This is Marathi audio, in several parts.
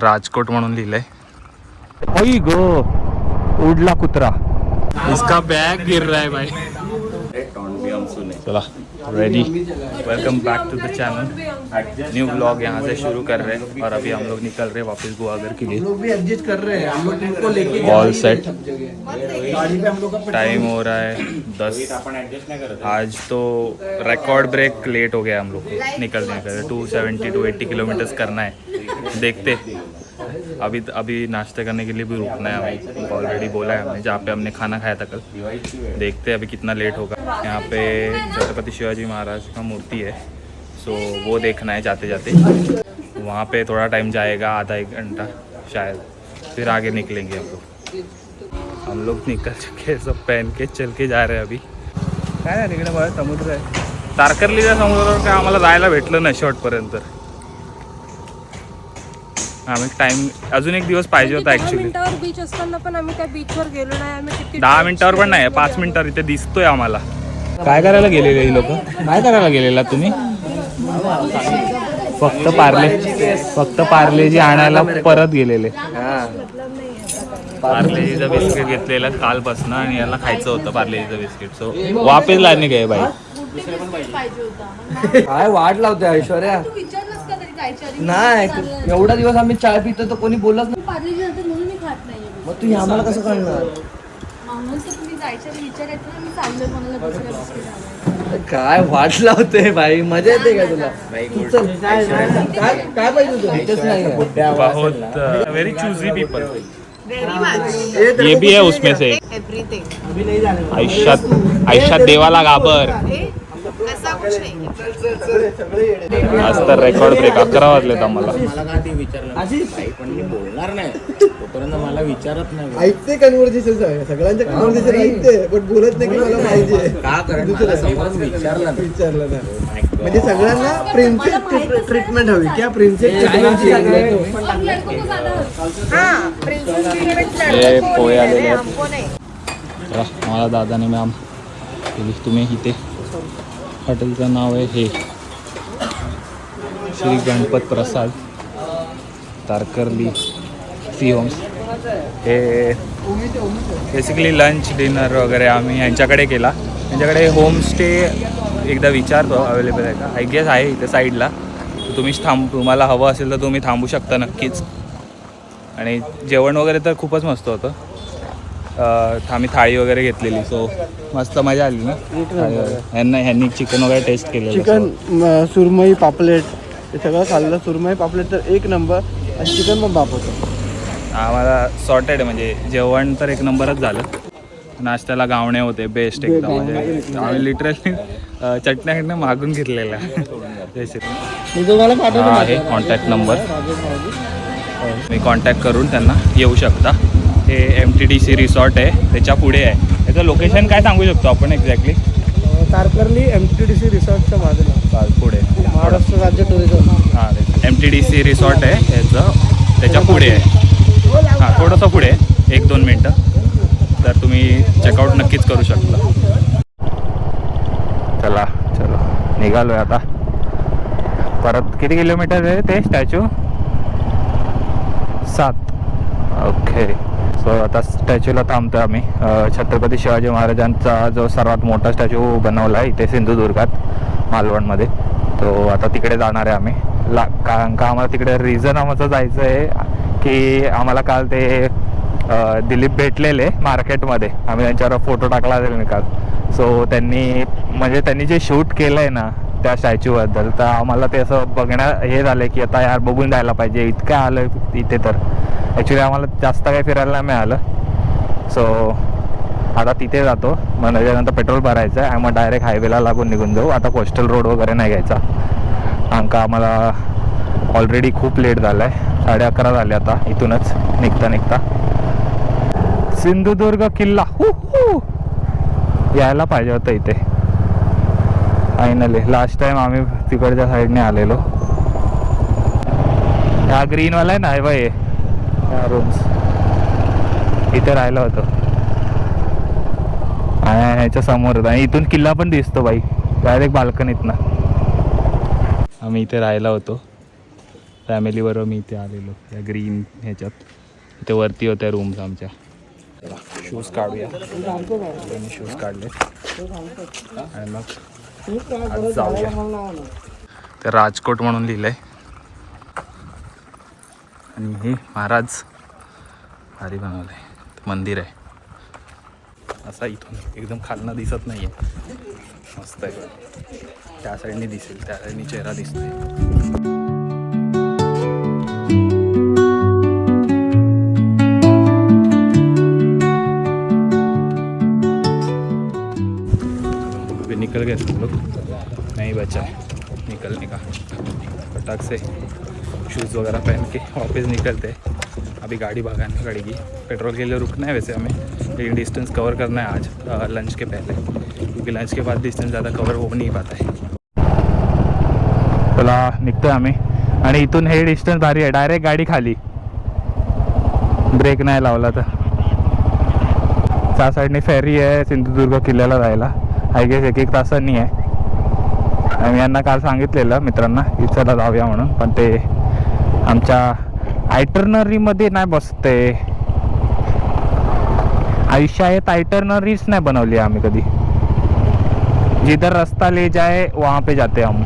राजकोट म्हणून लिहिलंय. आई गो, उडला कुत्रा. इसका बैग गिर रहा है भाई. चला ready. Welcome back to the channel. New vlog यहाँ से शुरू कर रहे हैं और अभी हम लोग निकल रहे हैं वापस गोवाघर के लिए. एडजस्ट कर रहे हैं हम लोग, तुमको लेके ऑल सेट. गाड़ी पे हम लोग का टाइम हो रहा है 10. आज तो रिकॉर्ड ब्रेक लेट हो गया हम लोग को निकलने का. 270 to 80 किलोमीटर्स करना है. देखते अभी नाश्ते करने के लिए भी रुकना है हमें. ऑलरेडी बोला है हमने, जहाँ पे हमने खाना खाया था कल. देखते अभी कितना लेट होगा. यहाँ पे छत्रपति शिवाजी महाराज का मूर्ति है, सो वो देखना है जाते जाते. वहाँ पे थोड़ा टाइम जाएगा, आधा एक घंटा शायद. फिर आगे निकलेंगे हम लोग. हम लोग निकल चुके हैं, सब पहन के चल के जा रहे हैं अभी. काय नाही तिकडे बघा समुद्र आहे. तारकर्लीच्या समुद्रावर काय आम्हाला जायला भेटलं नाही शेवटपर्यंत. आम्ही टाइम अजून एक दिवस पाहिजे होता ॲक्च्युली. 10 मिनिटावर बीच असताना पण आम्ही त्या बीचवर गेलो नाही. आम्ही किती 10 मिनिटावर पण नाही, 5 मिनिटावर इथे दिसतोय आम्हाला. काय करायला गेलेले ही लोक? काय करायला गेलेला तुम्ही? फक्त पार्लेजी आणायला परत गेलेले. पार्लेजीचं बिस्किट घेतलेलं कालपासून आणि याला खायचं होतं पार्लेजीचं बिस्किट. सो वापस लाने गए बाई. काय वाट लावते ऐश्वर्या. नाही एवढा दिवस आम्ही चाय पितो तर कोणी बोलत नाही. मग तू आम्हाला कसं कळणार? काय वाट लावते भाई, मजा येते का तुला? काय पाहिजे तुला? इथेच नाही. बहुत वेरी चूजी पीपल. ये भी है उसमें से. आयुष्यात देवाला घाबर. आज तर रेकॉर्ड ब्रेक 11 वाजलेत आम्हाला. बोलणार नाही तोपर्यंत मला विचारत नाही. ऐकते कन्व्हर्सेशन सगळ्यांच्या कन्व्हर्सेशन ऐकते पण बोलत नाही की मला पाहिजे का कारण विचारलं ना. म्हणजे सगळ्यांना प्रिन्सेस ट्रीटमेंट हवी. क्या प्रिन्सेस हे पोहे आलेले आहेत. मला दादाने मॅम केली. तुम्ही इथे हॉटेलचं नाव आहे हे श्री गणपत प्रसाद तारकर्ली सी होम्स. हे बेसिकली लंच डिनर वगैरे आम्ही यांच्याकडे केला. यांच्याकडे होमस्टे एकदा विचारतो अवेलेबल आहे का. आय गेस आहे इथे साईडला. तुम्हाला हवं असेल तर तुम्ही थांबू शकता नक्कीच. आणि जेवण वगैरे तर खूपच मस्त होतं. आम्ही थाळी वगैरे घेतलेली, सो मस्त मजा आली ना. ह्यांनी चिकन वगैरे टेस्ट केलेलं. चिकन सुरमई पापलेट हे सगळं खाल्लं. सुरमई पापलेट तर एक नंबर आणि चिकन पण बाप होतं. आम्हाला सॉर्टेड म्हणजे जेवण तर एक नंबरच झालं. नाश्त्याला गावणे होते बेस्ट एकदम. म्हणजे आम्ही लिटरली चटण्या मागून घेतलेल्या. आहे कॉन्टॅक्ट नंबर, मी कॉन्टॅक्ट करून त्यांना येऊ शकता. हे MTDC रिसॉर्ट आहे, त्याच्या पुढे आहे. त्याचं लोकेशन काय सांगू शकतो आपण एक्झॅक्टली? तारकर्ली MTDC रिसॉर्टच्या बाजूला पुढे महाराष्ट्र राज्य टुरिझम. हां, MTDC रिसॉर्ट आहे याचं, त्याच्या पुढे आहे. हां, थोडंसं पुढे आहे, 1-2 मिनटं. तर तुम्ही चेकआउट नक्कीच करू शकता. चला निघालो आहे आता. परत किती किलोमीटर आहे ते स्टॅच्यू? 7. ओके. सो आता स्टॅच्यूला थांबतो आम्ही. छत्रपती शिवाजी महाराजांचा जो सर्वात मोठा स्टॅच्यू बनवला आहे इथे सिंधुदुर्गात मालवणमध्ये, तो आता तिकडे जाणार आहे आम्ही. कारण का आम्हाला तिकडे रिझन आम्हाला जायचं आहे की आम्हाला काल ते दिलीप भेटलेले मार्केटमध्ये. आम्ही त्यांच्यावर फोटो टाकला असेल काल. सो त्यांनी जे शूट केलं आहे ना त्या स्टॅच्यूबद्दल, तर आम्हाला ते असं हे झालं की आता यार बघून जायला पाहिजे. इतकं आलं इथे तर ॲक्च्युली आम्हाला जास्त काही फिरायला नाही मिळालं. सो आता तिथे जातो. मग त्याच्यानंतर पेट्रोल भरायचं आहे आणि मग डायरेक्ट हायवेला लागून निघून जाऊ. आता कोस्टल रोड वगैरे नाही घ्यायचा. कारण का आम्हाला ऑलरेडी खूप लेट झाला आहे. 11:30 झाले आता इथूनच निघता. सिंधुदुर्ग किल्ला यायला पाहिजे होतं इथे फायनली. लास्ट टाइम आम्ही तिकडच्या साईडने आलेलो. हा ग्रीनवाला आहे ना, हे बाई रूम्स, इथे राहिलं होतं. आणि ह्याच्या समोर होतं आणि इथून किल्ला पण दिसतो बाई डायरेक्ट बाल्कनीतनं. आम्ही इथे राहिला होतो. फॅमिलीबरोबर मी इथे आलेलो या ग्रीन ह्याच्यात. इथे वरती होत्या रूम्स आमच्या. शूज काढूया. शूज काढले आणि मग आज जाऊया. ते राजकोट म्हणून लिहिलंय आणि हे महाराज भारी बनवलंय मंदिर आहे. असा इथून एकदम खालनं दिसत नाहीये. मस्त आहे. त्या साईडने दिसेल, त्या साईडने चेहरा दिसतोय. अभी निकल गए तुम लोग, नहीं बचा है निकलने का. फटाक से शूज़ वगैरह पहन के वापस निकलते हैं. अभी गाड़ी भगाने पड़ेगी. पेट्रोल के लिए रुकना है वैसे हमें, लेकिन डिस्टेंस कवर करना है आज लंच के पहले, क्योंकि लंच के बाद डिस्टेंस ज़्यादा कवर हो नहीं पाता है. चला निघतो आहे आम्ही. आणि इथून हे डिस्टन्स भारी आहे. डायरेक्ट गाडी खाली, ब्रेक नाही लावला तर. त्या साईडने फेरी आहे सिंधुदुर्ग किल्ल्याला जायला. आय गेस 1-1 तासांनी आहे. मी यांना काल सांगितलेलं मित्रांना की चला जाऊया म्हणून, पण ते आमच्या आयटर्नरीमध्ये नाही बसते. आयुष्यात आयटर्नरीच नाही बनवली आम्ही कधी. जिधर रास्ता ले जाए वहाँ पे जाते हम.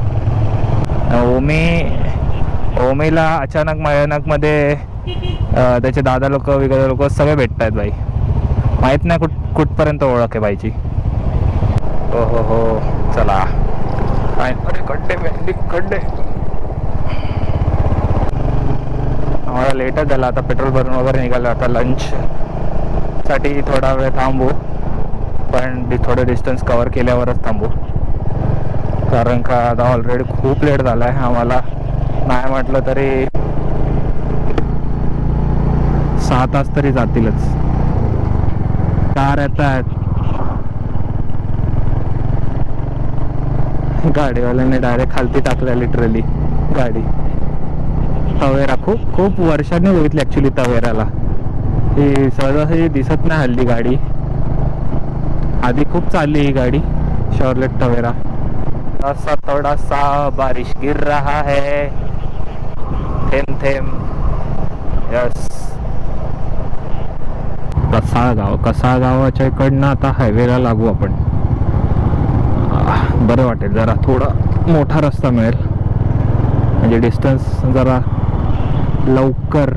ओमेला अचानक मयानकमध्ये त्याचे दादा लोक वगैरे लोक सगळे भेटत आहेत बाई. माहीत नाही कुठपर्यंत ओळख आहे बाईची. हो चला. काय अरे खड्डे आम्हाला लेटच झाला. आता पेट्रोल भरून वगैरे निघालं. आता लंचसाठी थोडा वेळ थांबू, पण थोडं डिस्टन्स कवर केल्यावरच थांबू, कारण का आता ऑलरेडी खूप लेट झाला आहे. आम्हाला नाही म्हटलं तरी 6 तास तरी जातीलच. कार येतात. गाडीवाल्याने डायरेक्ट खालती टाकल्या लिटरली गाडी. तवेरा खूप वर्षांनी बघितली ॲक्च्युली तवेराला. ही सहजासहजी दिसत नाही हल्ली गाडी. आधी खूप चालली ही गाडी शॉर्लेट तवेरा. असा थोडासा बारिश गिर रहा है, थेम थेम. यस. कसाळ गावाच्या इकडनं आता हायवेला लागू आपण. बरं वाटेल जरा. थोडा मोठा रस्ता मिळेल म्हणजे डिस्टन्स जरा लवकर.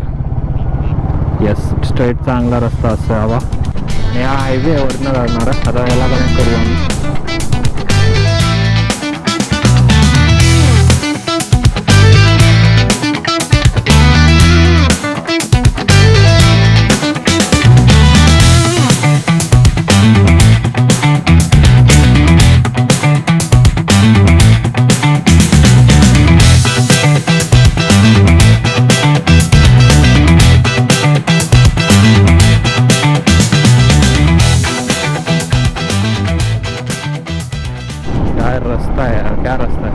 यस, स्ट्रेट चांगला रस्ता असावा. आणि हा हायवेवरनं जाणार. आता याला कनेक्ट करू आम्ही. क्या रस्ता आहे.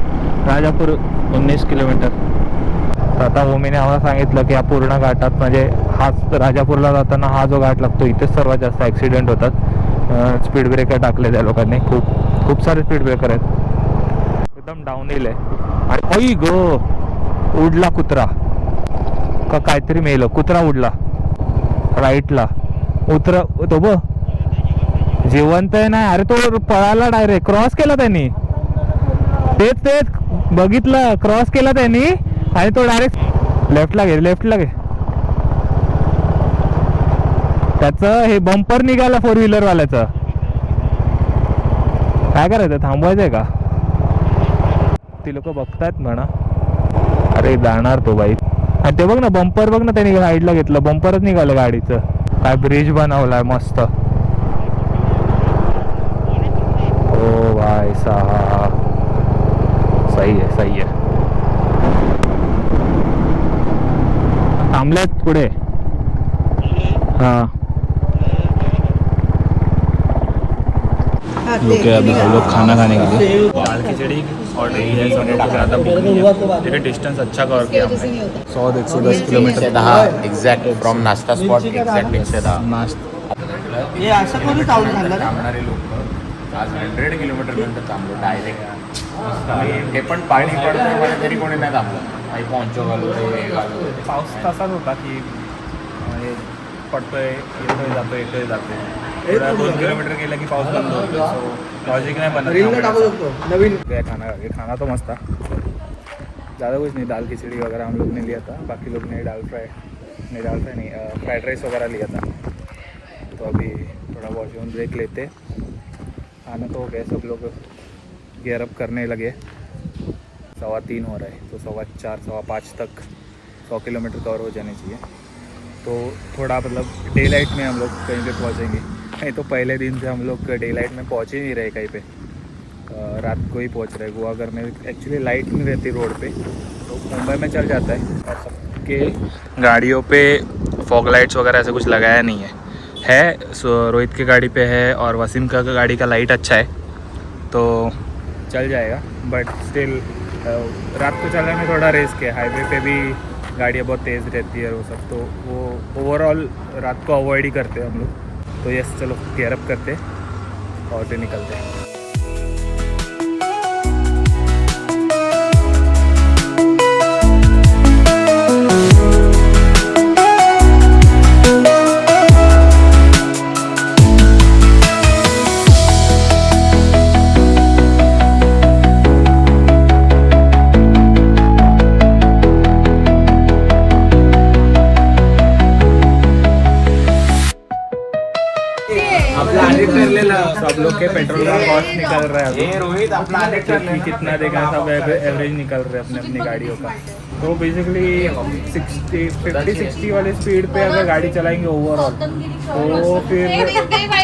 राजापूर 19 किलोमीटर. तर आता ओमीने आम्हाला सांगितलं की या पूर्ण घाटात म्हणजे हाच राजापूरला जाताना हा जो घाट लागतो इथेच सर्वात जास्त ॲक्सिडेंट होतात. स्पीड ब्रेकर टाकले त्या लोकांनी. खूप सारे स्पीड ब्रेकर आहेत. एकदम डाऊनहिल आहे. आणि ओई गो, उडला कुत्रा का काहीतरी मेलं. कुत्रा उडला राईटला. तो ब जिवंत आहे नाही. अरे तो पळाला डायरेक्ट. क्रॉस केला त्यांनी. तेच बघितलं. क्रॉस केला त्यांनी आणि तो डायरेक्ट लेफ्टला घे. त्याचं हे बंपर निघाला 4 व्हीलर वाल्याचं. काय करायचं, थांबवायचंय का? ती लोक बघतायत म्हणा. अरे जाणार तो बाईक. आणि ते बघ ना बंपर बघ ना, त्याने साईडला घेतलं. बंपरच निघालं गाडीचं. काय ब्रिज बनवलाय मस्त. ओ भाई साहब, सही आहे. थांबलेत पुढे. हा लोग खाना खाने के लिए दाल खिचड़ी ऑर्डर की है. सब लोग ज़्यादा लेकिन डिस्टेंस अच्छा कवर किया हमने. 100-110 किलोमीटर 10 एक्झॅक्ट फ्रॉम नाश्ता स्पॉट एक्झॅक्ट 110. नाश्ता. हे असं कोणी चालू झालं. थांबणारे लोक आज 100 किलोमीटर नंतर थांबलो डायरेक्ट. ते पण पाणी पडतं मला तरी कोणी नाही थांबलं. काही पॉन्चो घालू हे घालू. पाऊस तसाच होता की म्हणजे पडतोय येतोय जातोय 2 किलोमीटर गेलं की पाऊस बंद होतो. सो लॉजिक नहीं रील टाकू बना. शकतो नवीन. खाना तो मस्त था. ज़्यादा कुछ नहीं, दाल खिचड़ी वगैरह हम लोग ने लिया था. बाकी लोग ने दाल फ्राई नहीं फ्राइड राइस वगैरह लिया था. तो अभी थोड़ा वॉशरूम ब्रेक लेते. खाना तो हो गया, सब लोग गियर अप करने लगे. 3:15 हो रहा है तो 4:15 5:15 तक 100 किलोमीटर कवर हो जाने चाहिए. तो थोड़ा मतलब डे लाइट में हम लोग कहीं पे पहुँचेंगे. नहीं तो पहले दिन से हम लोग डे लाइट में पहुँच ही नहीं रहे कहीं पे. रात को ही पहुँच रहे. गोवाघर में एक्चुअली लाइट नहीं रहती रोड पे, तो मुंबई में चल जाता है. और सबके गाड़ियों पे फॉग लाइट्स वगैरह ऐसा कुछ लगाया नहीं है. सो रोहित की गाड़ी पे है और वसीम का गाड़ी का लाइट अच्छा है तो चल जाएगा. बट स्टिल रात को चलने में थोड़ा रिस्क है. हाईवे पे भी गाड़ियाँ बहुत तेज़ रहती है वो सब, तो वो ओवरऑल रात को अवॉइड ही करते हैं हम लोग. तो यस चलो गियर अप करते और फिर निकलते हैं. सब लोग के पेट्रोल का कॉस्ट निकल रहा है अभी. रोहित आपला कितना देगा सब एवरेज निकल रहे हैं अपनी गाड़ियों का. तो बेसिकली 50-60 वाले स्पीड पे अगर गाड़ी चलाएंगे ओवरऑल तो फिर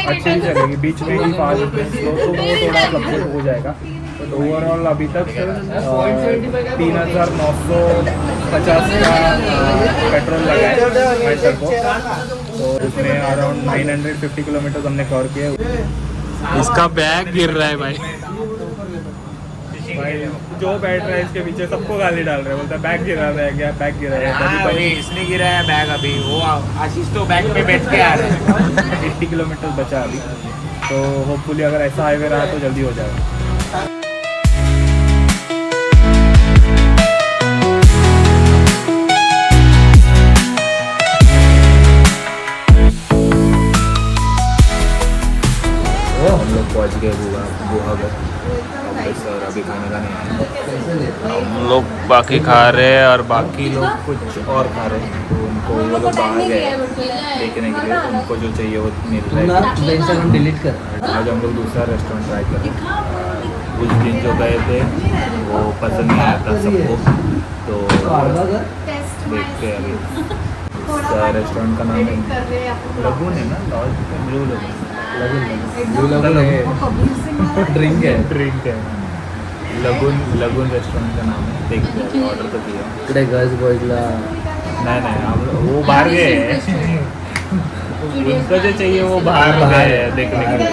अच्छी ही चलेगी. बीच में ही फास्ट स्लो तो वो थोड़ा फ्लक्चुएट हो जाएगा. बट ओवरऑल अभी तक 3,950 का पेट्रोल लगा है मीटर को. तो इसमें अराउंड 950 किलोमीटर हमने कवर किया. इसका बैग गिर रहा है भाई. जो बैठ रहा है इसके पीछे सबको गाली डाल रहे हैं. बोलता है बैग गिरा है, बैग गिरा है. इसने गिराया है बैग. अभी वो आशीष तो बैग पे बैठ के आ रहे हैं. 80 किलोमीटर बचा अभी. तो होपफुली अगर ऐसा हाईवे रहा तो जल्दी हो जाएगा. हम लोग पहुँच गए गोवाघर. सर अभी खाने का नहीं आया. हम लोग बाकी खा रहे हैं और बाकी लोग कुछ और खा रहे हैं. तो उनको वो लोग बाहर गए देखने के लिए. उनको जो चाहिए वो मिल रहा है. इंस्टाग्राम डिलीट कर. आज हम लोग दूसरा रेस्टोरेंट ट्राई कर रहे हैं. उस दिन जो गए थे वो पसंद नहीं आया था सबको. तो देखते हैं अभी. इस रेस्टोरेंट का नाम है लगून है ना. लॉज ब्लू ड्रिंक है. लगून रेस्टोरेंट का नाम है. देखते हैं. ऑर्डर तो किया. इकडे गर्ल्स बॉयजला नहीं हम वो बाहर गए हैं. उनको जो चाहिए वो बाहर गए देखने के लिए.